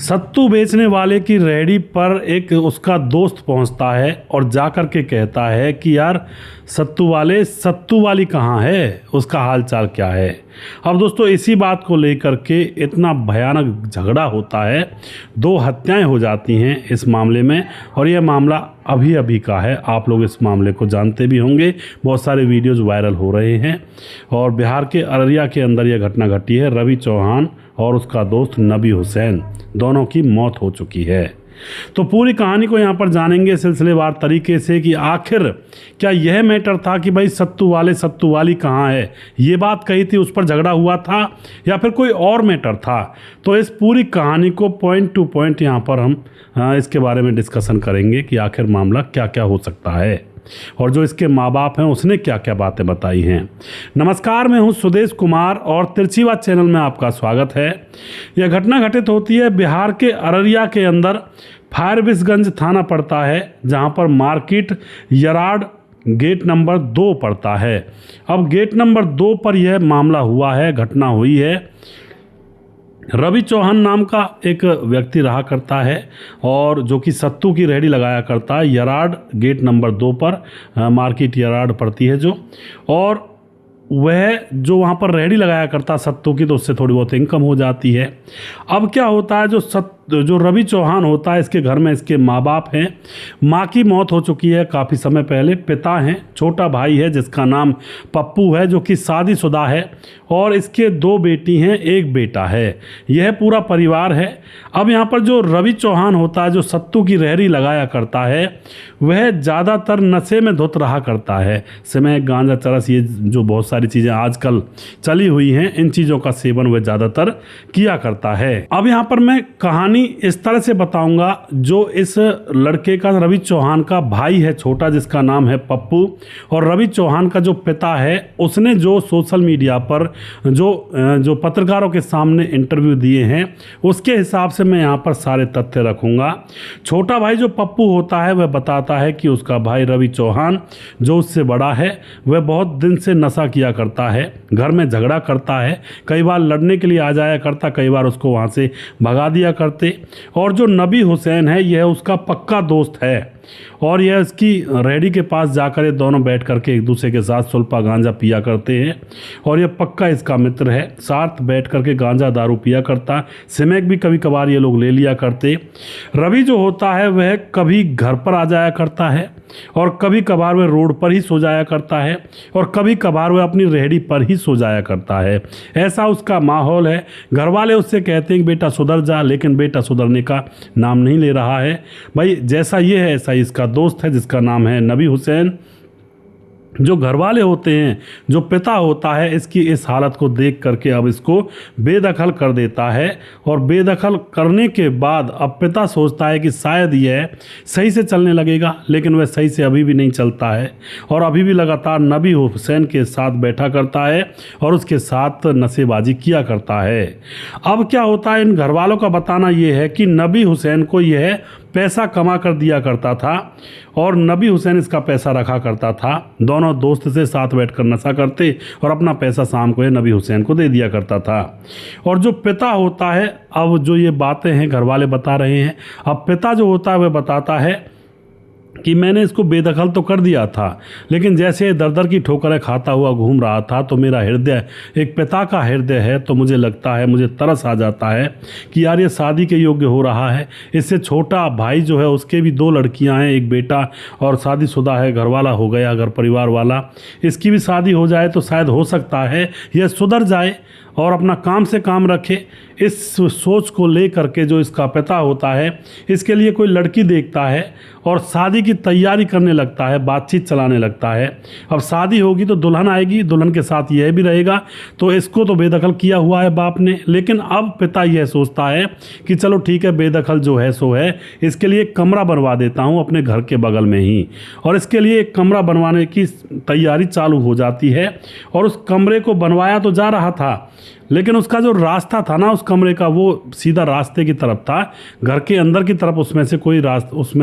सत्तू बेचने वाले की रेहड़ी पर एक उसका दोस्त पहुंचता है और जाकर के कहता है कि यार सत्तू वाले, सत्तू वाली कहाँ है, उसका हाल चाल क्या है। अब दोस्तों इसी बात को लेकर के इतना भयानक झगड़ा होता है, 2 हत्याएं हो जाती हैं इस मामले में। और यह मामला अभी अभी का है, आप लोग इस मामले को जानते भी होंगे, बहुत सारे वीडियोज़ वायरल हो रहे हैं। और बिहार के अररिया के अंदर यह घटना घटी है। रवि चौहान और उसका दोस्त नबी हुसैन, दोनों की मौत हो चुकी है। तो पूरी कहानी को यहाँ पर जानेंगे सिलसिलेवार तरीके से कि आखिर क्या यह मैटर था कि भाई सत्तू वाले, सत्तू वाली कहाँ है, ये बात कही थी, उस पर झगड़ा हुआ था, या फिर कोई और मैटर था। तो इस पूरी कहानी को पॉइंट टू पॉइंट यहाँ पर हम इसके बारे में डिस्कशन करेंगे कि आखिर मामला क्या क्या हो सकता है और जो इसके माँ बाप हैं उसने क्या क्या बातें बताई हैं। नमस्कार, मैं हूं सुदेश कुमार और तिरछीवाद चैनल में आपका स्वागत है। यह घटना घटित होती है बिहार के अररिया के अंदर, फारबिसगंज थाना पड़ता है, जहां पर मार्केट यार्ड गेट नंबर 2 पड़ता है। अब गेट नंबर 2 पर यह मामला हुआ है, घटना हुई है। रवि चौहान नाम का एक व्यक्ति रहा करता है और जो कि सत्तू की रेहड़ी लगाया करता है यार्ड गेट नंबर 2 पर, मार्केट यार्ड पड़ती है जो। और वह जो वहाँ पर रेहड़ी लगाया करता सत्तू की, तो उससे थोड़ी बहुत इनकम हो जाती है। अब क्या होता है, जो रवि चौहान होता है, इसके घर में इसके माँ बाप हैं। माँ की मौत हो चुकी है काफ़ी समय पहले, पिता हैं, छोटा भाई है जिसका नाम पप्पू है जो कि शादीशुदा है, और इसके 2 बेटी हैं, 1 बेटा है। यह पूरा परिवार है। अब यहाँ पर जो रवि चौहान होता है, जो सत्तू की रेहड़ी लगाया करता है, वह ज़्यादातर नशे में धुत रहा करता है। समय गांजा, चरस, ये जो बहुत सारी चीज़ें आजकल चली हुई हैं, इन चीज़ों का सेवन वह ज़्यादातर किया करता है। अब यहाँ पर मैं कहानी इस तरह से बताऊंगा, जो इस लड़के का, रवि चौहान का भाई है छोटा, जिसका नाम है पप्पू, और रवि चौहान का जो पिता है, उसने जो सोशल मीडिया पर जो पत्रकारों के सामने इंटरव्यू दिए हैं, उसके हिसाब से मैं यहाँ पर सारे तथ्य रखूंगा। छोटा भाई जो पप्पू होता है, वह बताता है कि उसका भाई रवि चौहान, जो उससे बड़ा है, वह बहुत दिन से नशा किया करता है, घर में झगड़ा करता है, कई बार लड़ने के लिए आ जाया करता, कई बार उसको वहाँ से भगा दिया करते। और जो नबी हुसैन है, यह उसका पक्का दोस्त है और यह इसकी रेहड़ी के पास जाकर ये दोनों बैठ करके एक दूसरे के साथ सुल्फा गांजा पिया करते हैं, और यह पक्का इसका मित्र है। साथ बैठ करके गांजा दारू पिया करता, सिमैक भी कभी कभार ये लोग ले लिया करते। रवि जो होता है वह कभी घर पर आ जाया करता है, और कभी कभार वह रोड पर ही सो जाया करता है, और कभी कभार वह अपनी रेहड़ी पर ही सो जाया करता है। ऐसा उसका माहौल है। घर वाले उससे कहते हैं कि बेटा सुधर जा, लेकिन बेटा सुधरने का नाम नहीं ले रहा है। भाई जैसा ये है ऐसा इसका दोस्त है जिसका नाम है नबी हुसैन। जो घर वाले होते हैं, जो पिता होता है, इसकी इस हालत को देख करके अब इसको बेदखल कर देता है, और बेदखल करने के बाद अब पिता सोचता है कि शायद यह सही से चलने लगेगा, लेकिन वह सही से अभी भी नहीं चलता है, और अभी भी लगातार नबी हुसैन के साथ बैठा करता है और उसके साथ नशेबाजी किया करता है। अब क्या होता है, इन घर वालों का बताना यह है कि नबी हुसैन को यह पैसा कमा कर दिया करता था और नबी हुसैन इसका पैसा रखा करता था। दोनों दोस्त से साथ बैठकर नशा करते और अपना पैसा शाम को ये नबी हुसैन को दे दिया करता था। और जो पिता होता है, अब जो ये बातें हैं घर वाले बता रहे हैं, अब पिता जो होता है वह बताता है कि मैंने इसको बेदखल तो कर दिया था, लेकिन जैसे दर-दर की ठोकरें खाता हुआ घूम रहा था, तो मेरा हृदय एक पिता का हृदय है, तो मुझे लगता है, मुझे तरस आ जाता है कि यार ये शादी के योग्य हो रहा है। इससे छोटा भाई जो है, उसके भी 2 लड़कियां हैं, 1 बेटा, और शादीशुदा है, घर वाला हो गया, घर परिवार वाला। इसकी भी शादी हो जाए तो शायद हो सकता है यह सुधर जाए और अपना काम से काम रखे। इस सोच को ले करके जो इसका पिता होता है, इसके लिए कोई लड़की देखता है और शादी की तैयारी करने लगता है, बातचीत चलाने लगता है। अब शादी होगी तो दुल्हन आएगी, दुल्हन के साथ यह भी रहेगा, तो इसको तो बेदखल किया हुआ है बाप ने। लेकिन अब पिता यह सोचता है कि चलो ठीक है, बेदखल जो है सो है, इसके लिए एक कमरा बनवा देता हूँ अपने घर के बगल में ही। और इसके लिए एक कमरा बनवाने की तैयारी चालू हो जाती है, और उस कमरे को बनवाया तो जा रहा था, लेकिन उसका जो रास्ता था ना उस कमरे का, वो सीधा रास्ते की तरफ था, घर के अंदर की तरफ उसमें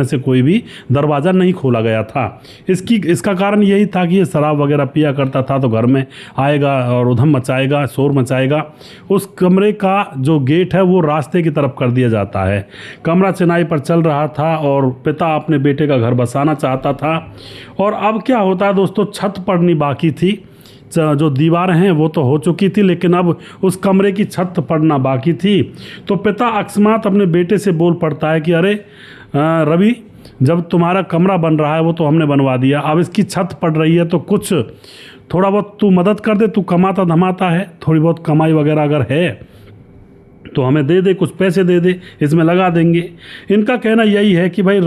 से कोई भी दरवाज़ा नहीं खोला गया था। इसका कारण यही था कि ये शराब वगैरह पिया करता था, तो घर में आएगा और उधम मचाएगा, शोर मचाएगा। उस कमरे का जो गेट है वो रास्ते की तरफ कर दिया जाता है। कमरा चिनाई पर चल रहा था और पिता अपने बेटे का घर बसाना चाहता था। और अब क्या होता है दोस्तों, छत पड़नी बाकी थी। जो दीवारें हैं वो तो हो चुकी थी, लेकिन अब उस कमरे की छत पड़ना बाकी थी। तो पिता अकस्मात अपने बेटे से बोल पड़ता है कि अरे रवि, जब तुम्हारा कमरा बन रहा है वो तो हमने बनवा दिया, अब इसकी छत पड़ रही है तो कुछ थोड़ा बहुत तू मदद कर दे, तू कमाता धमाता है, थोड़ी बहुत कमाई वगैरह अगर है तो हमें दे दे, कुछ पैसे दे दे, इसमें लगा देंगे। इनका कहना यही है कि भाई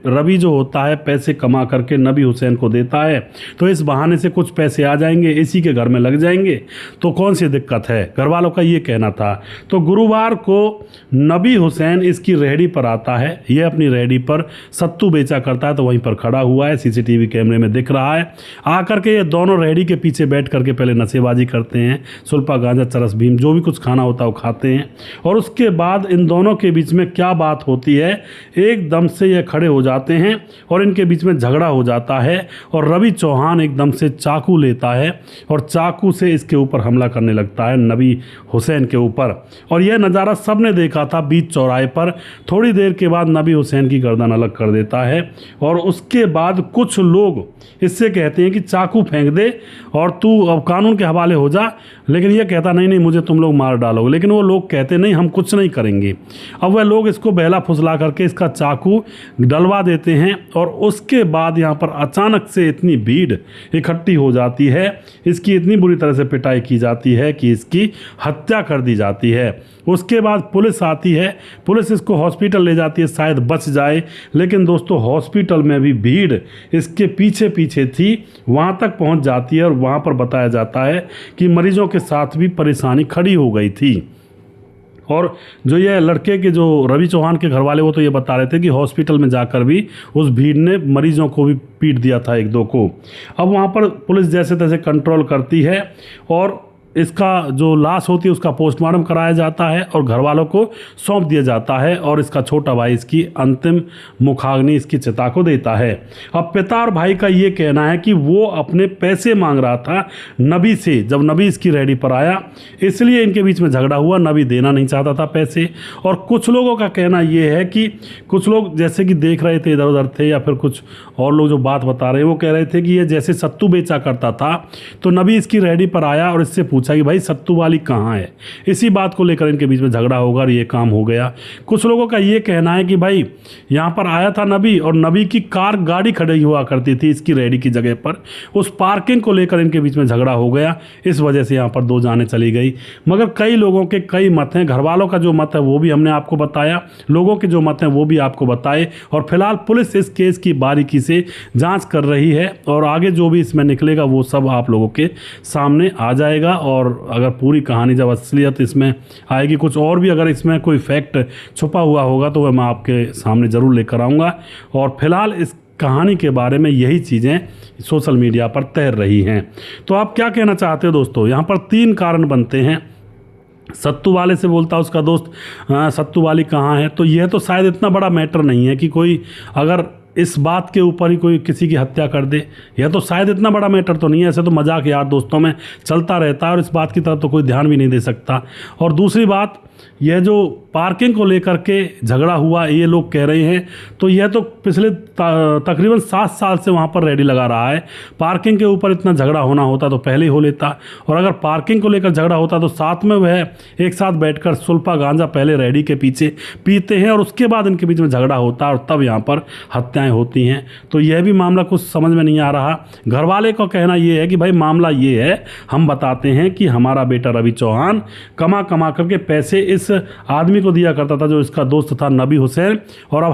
रवि जो होता है पैसे कमा करके नबी हुसैन को देता है, तो इस बहाने से कुछ पैसे आ जाएंगे, इसी के घर में लग जाएंगे, तो कौन सी दिक्कत है, घर वालों का ये कहना था। तो गुरुवार को नबी हुसैन इसकी रेहड़ी पर आता है। ये अपनी रेहड़ी पर सत्तू बेचा करता है, तो वहीं पर खड़ा हुआ है, सीसीटीवी कैमरे में दिख रहा है। आकर के ये दोनों रेहड़ी के पीछे बैठ करके पहले नशेबाजी करते हैं, सुल्पा गांजा चरस भीम जो भी कुछ खाना होता है वो खाते हैं। और उसके बाद इन दोनों के बीच में क्या बात होती है, एकदम से ये खड़े हो जाते हैं और इनके बीच में झगड़ा हो जाता है। और रवि चौहान एकदम से चाकू लेता है और चाकू से इसके ऊपर हमला करने लगता है, नबी हुसैन के ऊपर। और यह नज़ारा सबने देखा था बीच चौराहे पर। थोड़ी देर के बाद नबी हुसैन की गर्दन अलग कर देता है और उसके बाद कुछ लोग इससे कहते हैं कि चाकू फेंक दे और तू अब कानून के हवाले हो जा। लेकिन यह कहता नहीं, मुझे तुम लोग मार डालोगे। लेकिन वो लोग कहते नहीं, हम कुछ नहीं करेंगे। अब वह लोग इसको बहला फुसला करके इसका चाकू डलवा देते हैं और उसके बाद यहाँ पर अचानक से इतनी भीड़ इकट्ठी हो जाती है, इसकी इतनी बुरी तरह से पिटाई की जाती है कि इसकी हत्या कर दी जाती है। उसके बाद पुलिस आती है, पुलिस इसको हॉस्पिटल ले जाती है, शायद बच जाए। लेकिन दोस्तों हॉस्पिटल में भी भीड़ इसके पीछे पीछे थी, वहाँ तक पहुँच जाती है और वहाँ पर बताया जाता है कि मरीजों के साथ भी परेशानी खड़ी हो गई थी। और जो ये लड़के के जो रवि चौहान के घर वाले वो तो ये बता रहे थे कि हॉस्पिटल में जाकर भी उस भीड़ ने मरीजों को भी पीट दिया था, एक दो को। अब वहाँ पर पुलिस जैसे तैसे कंट्रोल करती है और इसका जो लाश होती है उसका पोस्टमार्टम कराया जाता है और घर वालों को सौंप दिया जाता है और इसका छोटा भाई इसकी अंतिम मुखाग्नि इसकी चिता को देता है। अब पिता और भाई का ये कहना है कि वो अपने पैसे मांग रहा था नबी से, जब नबी इसकी रेहड़ी पर आया, इसलिए इनके बीच में झगड़ा हुआ। नबी देना नहीं चाहता था पैसे। और कुछ लोगों का कहना ये है कि कुछ लोग जैसे कि देख रहे थे, इधर उधर थे, या फिर कुछ और लोग जो बात बता रहे हैं वो कह रहे थे कि ये जैसे सत्तू बेचा करता था, तो नबी इसकी रेहड़ी पर आया और इससे पूछा कि भाई सत्तू वाली कहाँ है। इसी बात को लेकर इनके बीच में झगड़ा होगा और ये काम हो गया। कुछ लोगों का ये कहना है कि भाई यहाँ पर आया था नबी और नबी की गाड़ी खड़ी हुआ करती थी इसकी रेहड़ी की जगह पर, उस पार्किंग को लेकर इनके बीच में झगड़ा हो गया। इस वजह से यहाँ पर दो जाने चली गई। मगर कई लोगों के कई मत हैं, घर वालों का जो मत है वो भी हमने आपको बताया, लोगों के जो मत हैं वो भी आपको बताए। और फिलहाल पुलिस इस केस की बारीकी से जाँच कर रही है और आगे जो भी इसमें निकलेगा वो सब आप लोगों के सामने आ जाएगा। और अगर पूरी कहानी जब असलियत इसमें आएगी, कुछ और भी अगर इसमें कोई फैक्ट छुपा हुआ होगा तो वह मैं आपके सामने ज़रूर लेकर आऊँगा। और फिलहाल इस कहानी के बारे में यही चीज़ें सोशल मीडिया पर तैर रही हैं। तो आप क्या कहना चाहते हो दोस्तों? यहाँ पर 3 कारण बनते हैं। सत्तू वाले से बोलता उसका दोस्त सत्तू वाली कहाँ है, तो यह तो शायद इतना बड़ा मैटर नहीं है कि कोई अगर इस बात के ऊपर ही कोई किसी की हत्या कर दे। यह तो शायद इतना बड़ा मैटर तो नहीं है, ऐसे तो मजाक यार दोस्तों में चलता रहता है और इस बात की तरफ तो कोई ध्यान भी नहीं दे सकता। और दूसरी बात, यह जो पार्किंग को लेकर के झगड़ा हुआ ये लोग कह रहे हैं, तो यह तो पिछले तकरीबन 7 साल से वहाँ पर रेडी लगा रहा है। पार्किंग के ऊपर इतना झगड़ा होना होता तो पहले ही हो लेता, और अगर पार्किंग को लेकर झगड़ा होता तो साथ में वह एक साथ बैठकर सुल्फा गांजा पहले रेडी के पीछे पीते हैं और उसके बाद इनके बीच में झगड़ा होता है और तब यहाँ पर हत्याएँ होती हैं। तो यह भी मामला कुछ समझ में नहीं आ रहा। घर वाले का कहना यह है कि भाई मामला ये है, हम बताते हैं कि हमारा बेटा रवि चौहान कमा करके पैसे इस आदमी को दिया करता था जो इसका दोस्त था नबी हुसैन। और अब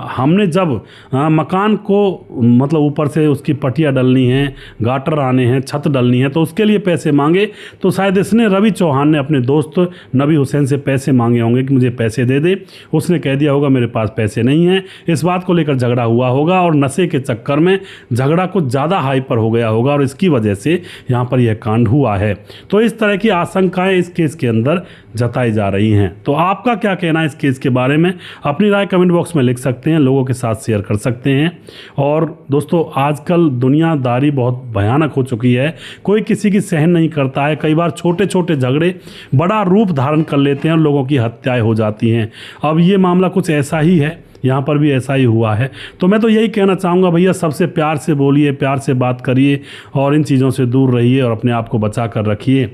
हमने जब मकान को मतलब ऊपर से उसकी पटिया डलनी है, गाटर आने हैं, छत डलनी है, तो उसके लिए पैसे मांगे, तो शायद इसने रवि चौहान ने अपने दोस्त नबी हुसैन से पैसे मांगे होंगे कि मुझे पैसे दे दे। उसने कह दिया होगा मेरे पास पैसे नहीं हैं, इस बात को लेकर झगड़ा हुआ होगा और नशे के चक्कर में झगड़ा कुछ ज़्यादा हाइपर हो गया होगा और इसकी वजह से यहाँ पर यह कांड हुआ है। तो इस तरह की आशंकाएं इस केस के अंदर जताई जा रही हैं। तो आपका क्या कहना है इस केस के बारे में? अपनी राय कमेंट बॉक्स में लिख सकते हैं, लोगों के साथ शेयर कर सकते हैं। और दोस्तों, आजकल दुनियादारी बहुत भयानक हो चुकी है, कोई किसी की सहन नहीं करता है। कई बार छोटे छोटे झगड़े बड़ा रूप धारण कर लेते हैं और लोगों की हत्याएं हो जाती हैं। अब ये मामला कुछ ऐसा ही है, यहाँ पर भी ऐसा ही हुआ है। तो मैं तो यही कहना चाहूँगा, भैया सबसे प्यार से बोलिए, प्यार से बात करिए और इन चीज़ों से दूर रहिए और अपने आप को बचा कर रखिए।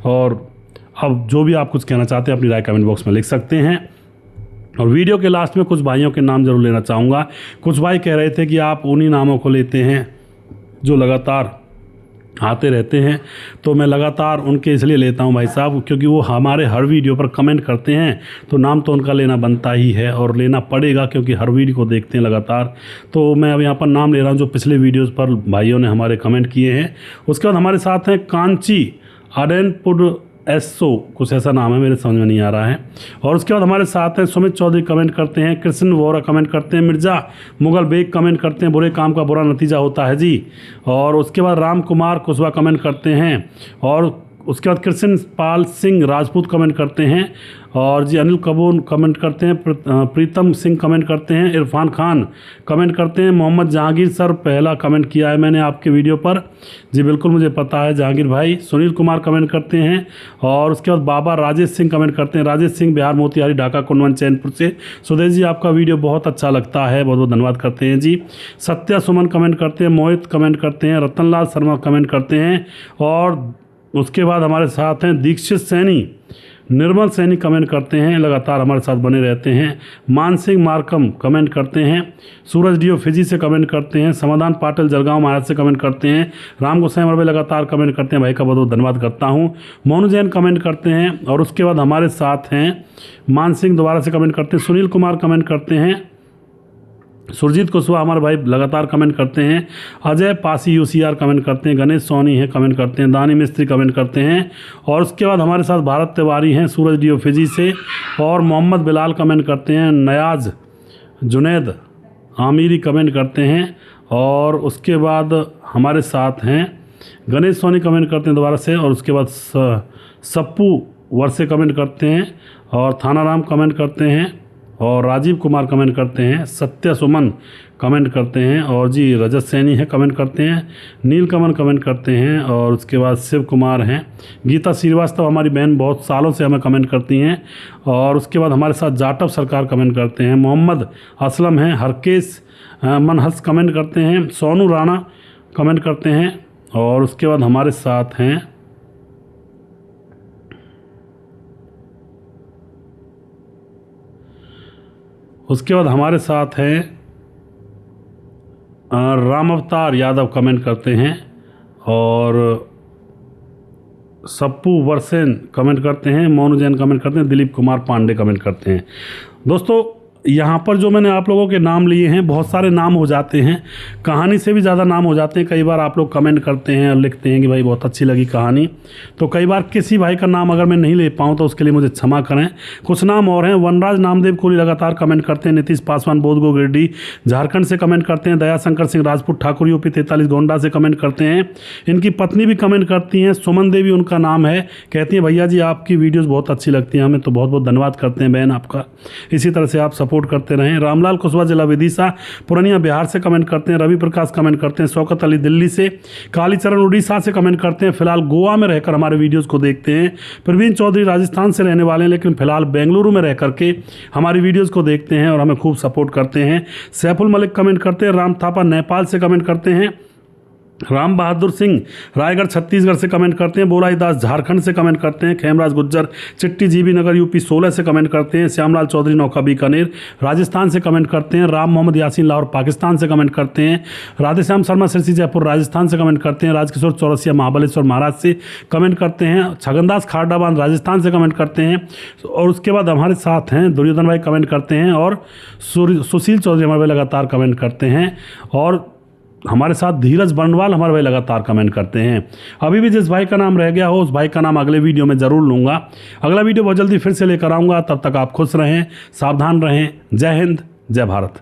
और अब जो भी आप कुछ कहना चाहते हैं अपनी राय कमेंट बॉक्स में लिख सकते हैं। और वीडियो के लास्ट में कुछ भाइयों के नाम जरूर लेना चाहूँगा। कुछ भाई कह रहे थे कि आप उन्हीं नामों को लेते हैं जो लगातार आते रहते हैं, तो मैं लगातार उनके इसलिए लेता हूं भाई साहब, क्योंकि वो हमारे हर वीडियो पर कमेंट करते हैं, तो नाम तो उनका लेना बनता ही है और लेना पड़ेगा, क्योंकि हर वीडियो को देखते हैं लगातार। तो मैं अब यहाँ पर नाम ले रहा हूँ जो पिछले वीडियोज़ पर भाइयों ने हमारे कमेंट किए हैं। उसके बाद हमारे साथ हैं कांची अडेनपुर एसो, कुछ ऐसा नाम है, मेरे समझ में नहीं आ रहा है। और उसके बाद हमारे साथ हैं सुमित चौधरी कमेंट करते हैं, कृष्ण वोरा कमेंट करते हैं, मिर्ज़ा मुगल बेग कमेंट करते हैं, बुरे काम का बुरा नतीजा होता है जी। और उसके बाद राम कुमार कुशवाहा कमेंट करते हैं। और उसके बाद कृष्ण पाल सिंह राजपूत कमेंट करते हैं। और जी अनिल कपूर कमेंट करते हैं, प्रीतम सिंह कमेंट करते हैं, इरफान खान कमेंट करते हैं, मोहम्मद जहांगीर सर पहला कमेंट किया है मैंने आपके वीडियो पर, जी बिल्कुल मुझे पता है जहांगीर भाई। सुनील कुमार कमेंट करते हैं। और उसके बाद बाबा राजेश सिंह कमेंट करते हैं, राजेश सिंह बिहार मोतिहारी ढाका कुंडवन चैनपुर से। सुदेश जी आपका वीडियो बहुत अच्छा लगता है, बहुत बहुत धन्यवाद करते हैं जी। सत्या सुमन कमेंट करते हैं, मोहित कमेंट करते हैं, रतनलाल शर्मा कमेंट करते हैं। और उसके बाद हमारे साथ हैं दीक्षित सैनी, निर्मल सैनी कमेंट करते हैं, लगातार हमारे साथ बने रहते हैं। मानसिंह मार्कम कमेंट करते हैं, सूरज डीओ फिजी से कमेंट करते हैं, समाधान पाटिल जलगांव महाराज से कमेंट करते हैं, राम गोसाई मरबे लगातार कमेंट करते हैं, भाई का बहुत बहुत धन्यवाद करता हूँ। मोनू जैन कमेंट करते हैं। और उसके बाद हमारे साथ हैं मानसिंह दोबारा से कमेंट करते हैं, सुनील कुमार कमेंट करते हैं, सुरजीत कुशवाहा हमारे भाई लगातार कमेंट करते हैं, अजय पासी यूसीआर कमेंट करते हैं, गणेश सोनी है कमेंट करते हैं, दानी मिस्त्री कमेंट करते हैं। और उसके बाद हमारे साथ भारत तिवारी हैं सूरज डीओ फिजी से। और मोहम्मद बिलाल कमेंट करते हैं, नयाज जुनैद आमिरी कमेंट करते हैं। और उसके बाद हमारे साथ हैं गणेश सोनी कमेंट करते हैं दोबारा से। और उसके बाद सप्पू वर्षे कमेंट करते हैं, और थानाराम कमेंट करते हैं, और राजीव कुमार कमेंट करते हैं, सत्या सुमन कमेंट करते हैं, और जी रजत सैनी है कमेंट करते हैं, नील कमल कमेंट करते हैं। और उसके बाद शिव कुमार हैं, गीता श्रीवास्तव हमारी बहन बहुत सालों से हमें कमेंट करती हैं। और उसके बाद हमारे साथ जाटव सरकार कमेंट करते हैं, मोहम्मद असलम हैं, हरकेश मनहस कमेंट करते हैं, सोनू राणा कमेंट करते हैं। और उसके बाद हमारे साथ हैं राम अवतार यादव कमेंट करते हैं, और सप्पू वर्सेन कमेंट करते हैं, मोनू जैन कमेंट करते हैं, दिलीप कुमार पांडे कमेंट करते हैं। दोस्तों, यहाँ पर जो मैंने आप लोगों के नाम लिए हैं, बहुत सारे नाम हो जाते हैं, कहानी से भी ज़्यादा नाम हो जाते हैं। कई बार आप लोग कमेंट करते हैं और लिखते हैं कि भाई बहुत अच्छी लगी कहानी, तो कई बार किसी भाई का नाम अगर मैं नहीं ले पाऊँ तो उसके लिए मुझे क्षमा करें। कुछ नाम और हैं, वनराज नामदेव कोहली लगातार कमेंट करते हैं, नीतीश पासवान बोधगो गिरडी झारखंड से कमेंट करते हैं, दयाशंकर सिंह राजपूत ठाकुर यूपी 43 गोंडा से कमेंट करते हैं। इनकी पत्नी भी कमेंट करती हैं, सुमन देवी उनका नाम है, कहती हैं भैया जी आपकी वीडियोज़ बहुत अच्छी लगती हैं हमें, तो बहुत बहुत धन्यवाद करते हैं बहन आपका, इसी तरह से आप सपोर्ट करते रहें। रामलाल कुशवाहा जिला विदिशा पूर्णिया बिहार से कमेंट करते हैं, रवि प्रकाश कमेंट करते हैं, शौकत अली दिल्ली से, कालीचरण उड़ीसा से कमेंट करते हैं, फिलहाल गोवा में रहकर हमारे वीडियोस को देखते हैं। प्रवीण चौधरी राजस्थान से रहने वाले हैं, लेकिन फिलहाल बेंगलुरु में रह करके हमारी वीडियोस को देखते हैं और हमें खूब सपोर्ट करते हैं। सैफुल मलिक कमेंट करते हैं, राम थापा नेपाल से कमेंट करते हैं, राम बहादुर सिंह रायगढ़ छत्तीसगढ़ से कमेंट करते हैं। बोराई दास झारखंड से कमेंट करते हैं। खेमराज गुज्जर चिट्टी जीबी नगर यूपी 16 से कमेंट करते हैं। श्यामलाल चौधरी नौका बीकानेर राजस्थान से कमेंट करते हैं। राम मोहम्मद यासीन लाहौर पाकिस्तान से कमेंट करते हैं। राधेश्याम शर्मा सिरसी जयपुर राजस्थान से कमेंट करते हैं। राजकिशोर चौरसिया महाबलेश्वर महाराष्ट्र से कमेंट करते हैं। छगनदास खारडाबाद राजस्थान से कमेंट करते हैं। और उसके बाद हमारे साथ हैं दुर्योधन भाई कमेंट करते हैं, और सुशील चौधरी हमारे भाई लगातार कमेंट करते हैं, और हमारे साथ धीरज बर्नवाल हमारे भाई लगातार कमेंट करते हैं। अभी भी जिस भाई का नाम रह गया हो उस भाई का नाम अगले वीडियो में ज़रूर लूँगा। अगला वीडियो बहुत जल्दी फिर से लेकर आऊँगा। तब तक आप खुश रहें, सावधान रहें। जय हिंद, जय भारत।